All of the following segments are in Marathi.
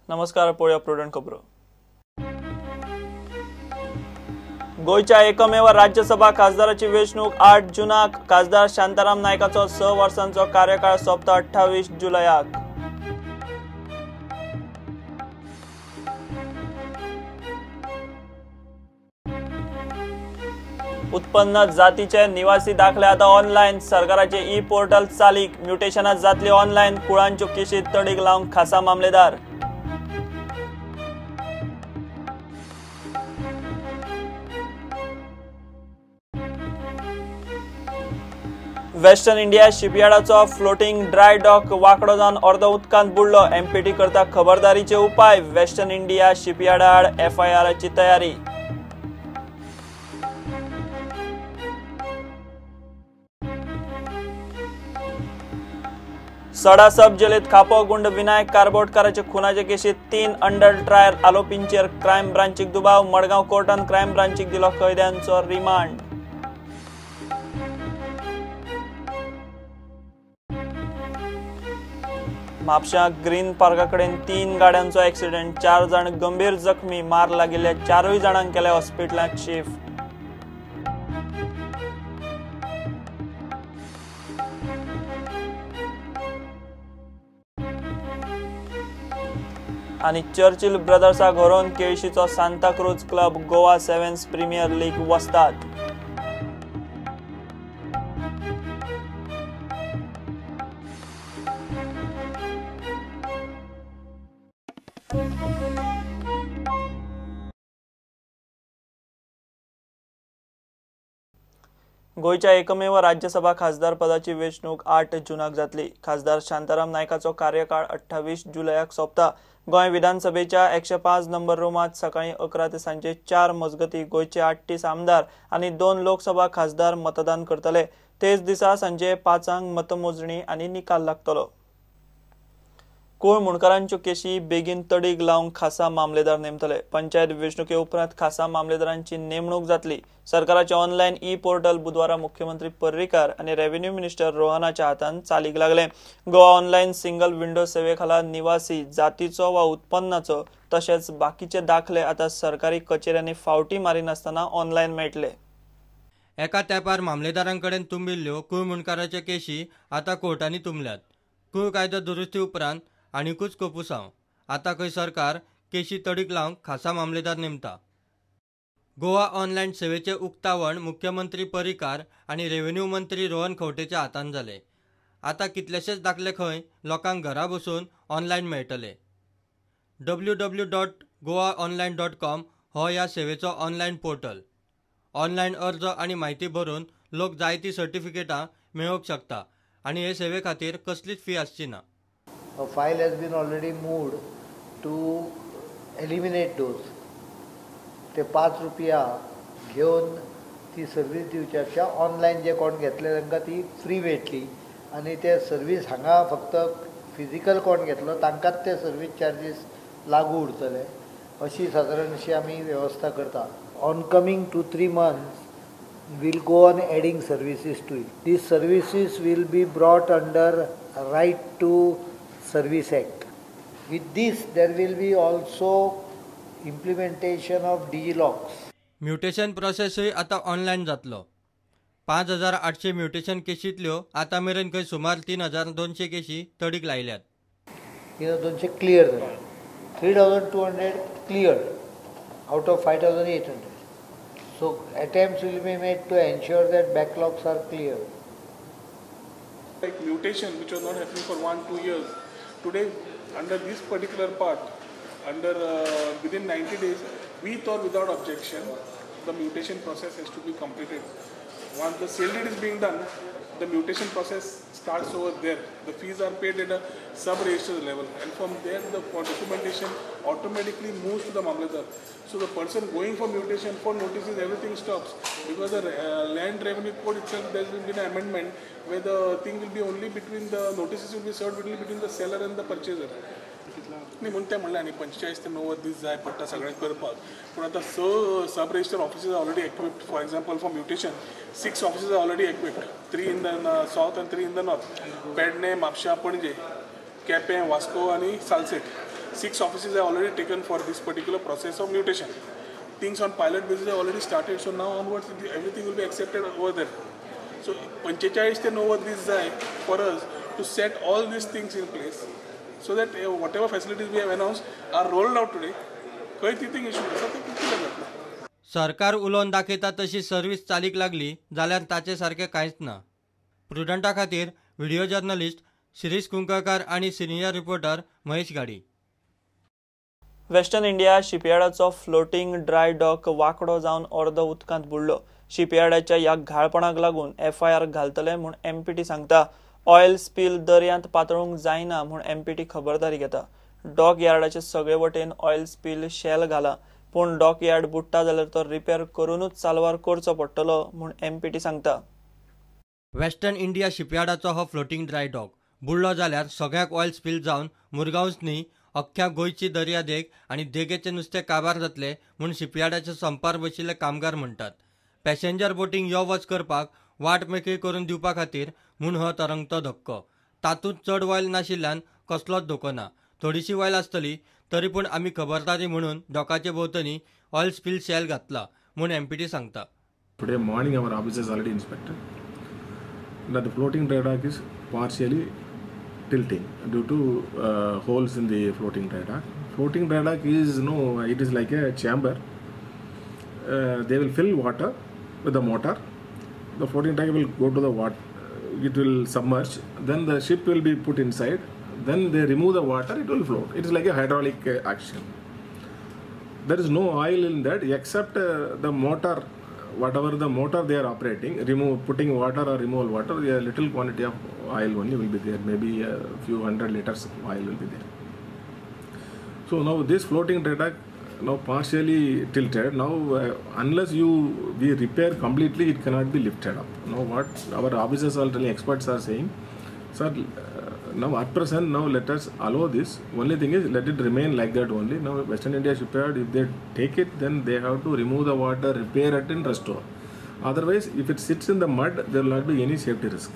नमस्कार, पळया प्रुडंट खबरो। गोयच्या एकमेव राज्यसभा खासदाराची वेंचणूक 8 जूनाक। खासदार शांताराम नायकाचो 6 वर्सांचो कार्यकाळ सोंपता 28 जुलयाक। उत्पन्न जातीचे निवासी दाखले आता ऑनलाइन। सरकाराचे ई पोर्टल चालीक। म्युटेशनां जातली ऑनलाइन। कुळांच्यो केशी तडीक लावंक खासा मामलेदार। वेस्टर्न इंडिया शिपयार्डाचो फ्लोटिंग ड्राय डॉक वांकडो जावन अर्द उदकांत बुडलो। एमपीटी करता खबरदारीचे उपाय। वेस्टर्न इंडिया शिपयार्डा आड एफआयआरची तयारी। सडा सब जेलीत खापो गुंड विनायक कारबोटकाराचे खुनाचे केशीत 3 अंडर ट्रायल आरोपींचेर क्रायम ब्रांचीक दुबाव। मडगांव कोर्टान क्रायम ब्रांचीक दिलो कैद्यांचो रिमांड। म्हापशा ग्रीन पार्का कडेन 3 गाड्यांचो ॲक्सिडेंट। 4 जाण गंभीर जखमी। मार लागिल्ल्या 4 जाणांक केले हॉस्पिटलांत शिफ्ट। आनी चर्चिल ब्रदर्साक हरोवन केळशीचो Santa Cruz club Goa sevens premier league वस्ताद। गोयच्या एकमेव राज्यसभा खासदार पदाची वेंचणूक 8 जूनाक जातली। खासदार शांताराम नायकाचो कार्यकाळ 28 जुलयाक सोंपता। गोंय विधानसभेच्या 105 नंबर रूमात सकाळी 11 ते सांजे 4 मजगती गोयचे 38 आमदार आनी 2 लोकसभा खासदार मतदान करतले। तेच दिसा सांजे 5 मतमोजणी आनी निकाल लागतलो। कुळ मुणकारांच्यो केशी बेगीन तडीक लावंक खासा मामलेदार नेमतले। पंचायत वेंचणुके उपरांत खासा मामलेदारांची नेमणूक जातली। सरकाराचे ऑनलायन ई पोर्टल बुधवारा मुख्यमंत्री पर्रीकार आनी रेव्हेन्यू मिनिस्टर रोहनाच्या हातान चालीक लागले। गोवा ऑनलायन सिंगल विंडो सेवेखाला निवासी जातीचो वा उत्पन्नाचो तशेंच बाकीचे दाखले आता सरकारी कचेऱ्यांनी फावटी मारिनासतना ऑनलायन मेळटले। एका तेंपार मामलेदारांकडेन तुंबिल्ल्यो कुळ मुणकाराच्यो केशी आता कोर्टांनी तुंबल्यात। कुळ कायदो दुरुस्ती उपरांत आनीकूच कपुसांव आता खंय सरकार केशी तडीक लावंक खासा मामलेदार नेमता। गोवा ऑनलायन सेवेचे उक्तावण मुख्यमंत्री पर्रीकार आनी रेव्हेन्यू मंत्री रोहन खंवटेच्या हातान जाले। आता कितलेशेच दाखले खंय लोकांक घरा बसून ऑनलायन मेळटले। www.goaonline.com हो ह्या सेवेचो ऑनलायन पोर्टल। ऑनलायन अर्ज आनी म्हायती भरून लोक जाय ती सर्टिफिकेटां मेळोवंक शकता आनी हे सेवे खातीर कसलीच फी आसची ना। A file has been already moved to eliminate those. ते 5 रुपया घेवन ती सर्वीस दिवच्यापेक्षा ऑनलायन जे कोण घेतले तांकां ती फ्री मेळटली आनी ते सर्वीस हांगा फक्त फिजिकल कोण घेतलो तांकांच ते सर्वीस चार्जीस लागू उरतले अशी सादारण अशी आमी वेवस्था करता। On coming 2-3 months we'll go on adding services to it. These services will be brought under Right to Service Act. With this there will be also implementation of DigiLocks. Mutation प्रोसेसय आता ऑनलायन जातलो। 5800 म्युटेशन केशींतल्यो आता मेरेन खंय सुमार 3200 केशी तडीक लायल्यात। 3200 क्लियर जाले। 3200 cleared out of 5800. So attempts will be made to ensure that backlogs are cleared. Like mutation which was not happening for 1-2 years. Today under this particular part, under within 90 days, with or without objection, the mutation process has to be completed. Once the sale deed is being done, the mutation process starts over there. The fees are paid at a sub-register level, and from there the documentation automatically moves to the mamledar. So the person going for mutation, for notices, everything stops because the land revenue code itself, there has been an amendment where the thing will be only between the notices will be served only between the seller and the purchaser. नाही म्हणून ते म्हणलं आणि 45 ते 90 दीस जाय पडटा सगळ्यांक करपाक पूण आतां sub register offices already equipped for example for mutation 6 offices already equipped 3 in the south end 3 in the north Pernem Mapusa Panaji Quepem Vasco आनी Salcete 6 offices are already taken for this particular process of mutation. Things on pilot basis have already started, so now onwards everything will be accepted over there. So 45 ते 90 दिस जाय for us to set all these things in place, so that whatever facilities we have announced are rolled out today. खंय तिथं इश्यू आसा ते कुठले जातले. सरकार उलोवन दाखयता तशी सर्व्हिस चालीक लागली जाल्यार ताचे सारकें कांयच ना. प्रुडंटा खातीर व्हिडिओ जर्नलिस्ट शिरीष कुंकळकार आणि senior reporter Mahesh Gadi. Western India शिपयार्डाचो फ्लोटिंग ड्राय डॉक वांकडो जावन अर्द उदकांत बुडलो. शिपयार्डाच्या ह्या घाळपणाक लागून FIR घालतले म्हूण MPT सांगता. ऑयल स्पील दर्यांत पातळूंक जायना म्हूण MPT खबरदारी घेता. डॉक यार्डाचे सगळे वटेन ऑयल स्पील शेल घाला, पूण डॉक यार्ड बुडटा जाल्यार तो रिपेर करूनच चालवार करचो पडटलो म्हूण MPT सांगता. वेस्टर्न इंडिया शिपयार्डाचो हो फ्लोटिंग ड्राय डॉक बुडलो जाल्यार सगळ्याक ऑयल स्पील जावन मुरगांवच न्ही अख्ख्या गोंयची दर्यादेग आनी देगेचे नुस्तें काबार जातले म्हूण शिपयार्डाचे संपार बशिल्ले कामगार म्हणटात. पॅसेंजर बोटींक यो वच करपाक वाट मेकळी करून दिवपा खातीर म्हूण हो तरंगतो धक्को. तातूंत चड ऑयल नाशिल्ल्यान कसलोच धोको ना. थोडीशी ऑयल आसतली तरी पूण आमी खबरदारी म्हणून डॉकाचे भोंवतणी ऑयल स्पील शेल घातला म्हूण MPT सांगता. Today morning our officers already inspected that the floating dry dock is partially tilting due to holes in the floating dry dock. Floating dry dock is it is like a chamber. They will fill water with the motor. The floating tank will go to the water. It will submerge. Then the ship will be put inside. Then they remove the water. It will float. It is like a hydraulic action. There is no oil in that except the motor. Whatever the motor they are operating, putting water or remove water, a little quantity of oil only will be there. Maybe a few 100 liters oil will be there. So now this floating dry dock now partially tilted. Now unless we repair completely, it cannot be lifted up. Now what our officers are telling, experts are saying, sir, now at present, now let us allow this. Only thing is, let it remain like that only. Now Western India Shipyard, if they take it, then they have to remove the water, repair it and restore. Otherwise, if it sits in the mud, there will not be any safety risk.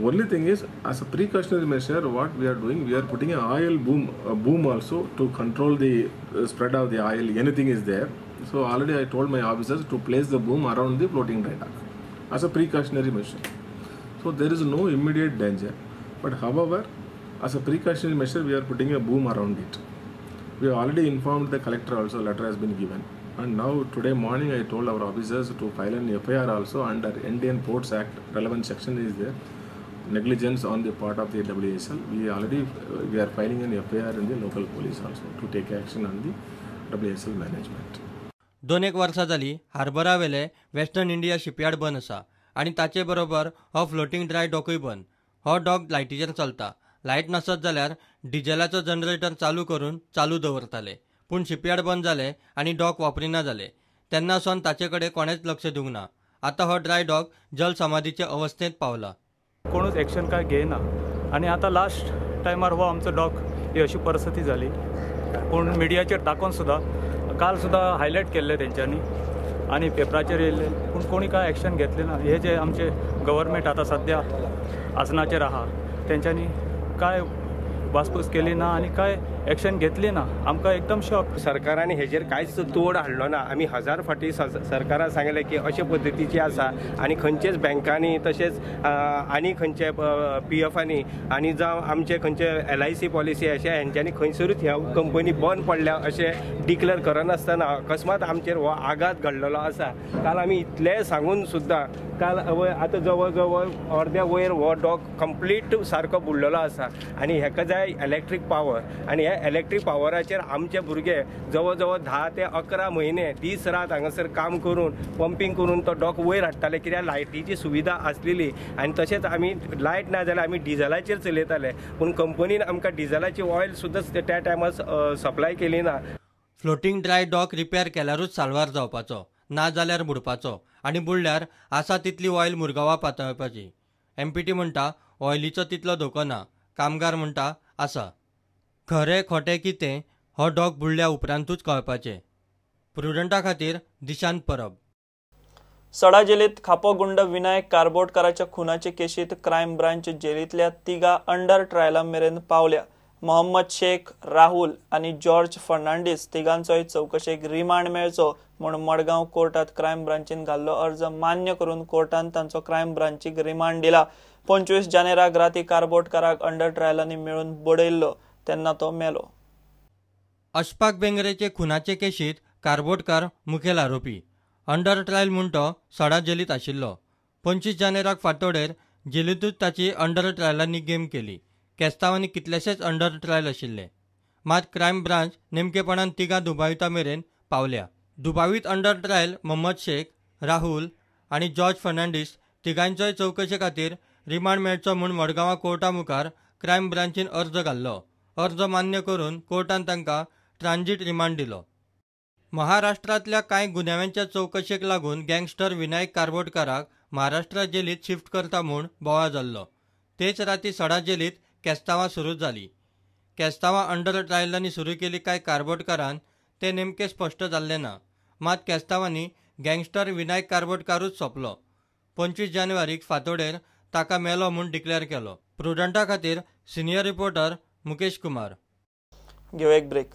Only thing is, as a precautionary measure, what we are doing, we are putting an oil boom also to control the spread of the oil. Anything is there. So already I told my officers to place the boom around the floating dry dock as a precautionary measure. So there is no immediate danger. But however, as a precautionary measure, we are putting a boom around it. We have already informed the collector also, letter has been given. And now today morning I told our officers to file an FIR also under Indian Ports Act. Relevant section is there. Negligence on the part of the WSL. We are filing an FIR in the local police also to take action on the WSL management. 2-1 वर्सां जाली हार्बरा वेले वेस्टर्न इंडिया शिपयार्ड बंद आसा आनी ताचे बरोबर हो फ्लोटिंग ड्राय डॉकूय बंद. हो डॉक लायटीचेर चलता. लायट नसत जाल्यार डिझेलाचो जनरेटर चालू करून चालू दवरताले. पूण शिपयार्ड बंद जाले आनी डॉक वापरिना जाले तेन्ना सावन ताचे कडेन कोणेच लक्ष दिवंक ना. आतां हो ड्राय डॉक जल समाधीचे अवस्थेंत पावला. कोणूच एक्शन काय घेयना आनी आतां लास्ट टायमार हो आमचो डॉक ही अशी परिस्थिती जाली. पूण मिडियाचेर दाखोवन सुद्दां काल सुद्दां हायलायट केल्ले तेंच्यांनी आनी पेपराचेर येयल्ले, पूण कोणी काय एक्शन घेतले ना. हे जे आमचे गव्हर्मेंट आतां सद्या आसनाचेर आहा तेंच्यांनी काय वासपूस केली ना आनी काय एक्शन घेतली ना. आमकां एकदम शॉक. सरकारान हेजेर कांयच तोड हाडलो ना. आमी 1000 फावटी सरकाराक सांगलें की अशे पद्दतीची आसा आनी खंयचेच बँकांनी तशेंच आनी खंयचे PFांनी आनी जावं आमचे खंयचे LIC पॉलिसी अशे हेंच्यांनी खंयसरूच ह्या कंपनी बंद पडल्या अशें डिक्लेअर करनासतना अकस्मात आमचेर हो आघात घडलेलो आसा. काल आमी इतलें सांगून सुद्दां काल आतां जवळ जवळ अर्द्या वयर हो डॉक कंप्लीट सारको बुडलेलो आसा आनी हेका जाय इलेक्ट्रीक पावर. आनी इलेक्ट्रीक पावराचेर आमचे भुरगे जवळ जवळ 10 ते 11 म्हयने दीस रात हांगासर काम करून पंपींग करून तो डॉक वयर हाडटाले कित्याक लायटीची सुविधा आसलेली. आनी तशेंच आमी लायट ना जाल्यार आमी डिझेलाचेर चलयताले. पूण कंपनीन आमकां डिझेलाची ऑयल सुद्दां त्या टायमार सप्लाय केली ना. फ्लोटिंग ड्राय डॉक रिपेर केल्यारूच साल्वार जावपाचो, ना जाल्यार बुडपाचो आनी बुडल्यार आसा तितली ऑयल मुरगांवा पातळपाची. MPT म्हणटा ऑयलीचो तितलो धोको ना. कामगार म्हणटा आसा. खरें खोटें कितें हो डॉक बुडल्या उपरांतूच कळपाचें. प्रुडंटा खातीर दिशांत परब. सडा जेलीत खापो गुंड विनायक कारबोटकाराच्या खुनाचे केशीत क्रायम ब्रांच जेलींतल्या 3 अंडर ट्रायला मेरेन पावल्या. मोहम्मद शेख, राहुल आणि जॉर्ज फर्नांडीस तिगांचोय चौकशेक रिमांड मेळचो म्हूण मडगांव कोर्टात क्रायम ब्रांचीन घाल्लो अर्ज मान्य करून कोर्टान तांचो क्रायम ब्रांचीक रिमांड दिला। 25 जानेराक राती कारबोटकाराक अंडर ट्रायलांनी मेळून बडयल्लो तेन्ना तो मेलो। अशफाक बेंगरेचे खुनाचे केशीत कारबोटकार मुखेल आरोपी। अंडर ट्रायल म्हूण तो सडा जेलीत आशिल्लो। 25 जानेराक फांतोडेर जेलीतूच ताची अंडर ट्रायलांनी गेम केली। केस्तांवांनी कितलेशेच अंडर ट्रायल आशिल्ले, मात क्रायम ब्रांच नेमकेपणान तिगां दुबाविता मेरेन पावल्या। दुबावीत अंडर ट्रायल मोहम्मद शेख, राहुल आणि जॉर्ज फर्नांडीस तिगांचोय चौकशे खातीर रिमांड मेळचो म्हूण मडगांवां कोर्टा मुखार क्रायम ब्रांचीन अर्ज घाल्लो। अर्ज मान्य करून कोर्टान तांकां ट्रांजीट रिमांड दिलो। महाराष्ट्रांतल्या कांय गुन्यांवांच्या चौकशेक लागून गँगस्टर विनायक कारबोटकाराक महाराष्ट्र जेलीत शिफ्ट करता म्हूण बोवाळ जाल्लो। तेच राती सडा जेलीत केस्तांवां सुरू जाली। केस्तांवां अंडर ट्रायलांनी सुरू केली काय कारबोटकारान ते नेमके स्पश्ट जाल्ले ना, मात केस्तांवांनी गँगस्टर विनायक कारबोटकारूच सोंपलो। 25 जानेवारीक फांतोडेर ताका मेलो म्हूण डिक्लेअर केलो। प्रुडंटा खातीर सिनियर रिपोर्टर मुकेश कुमार। घेऊ एक ब्रेक।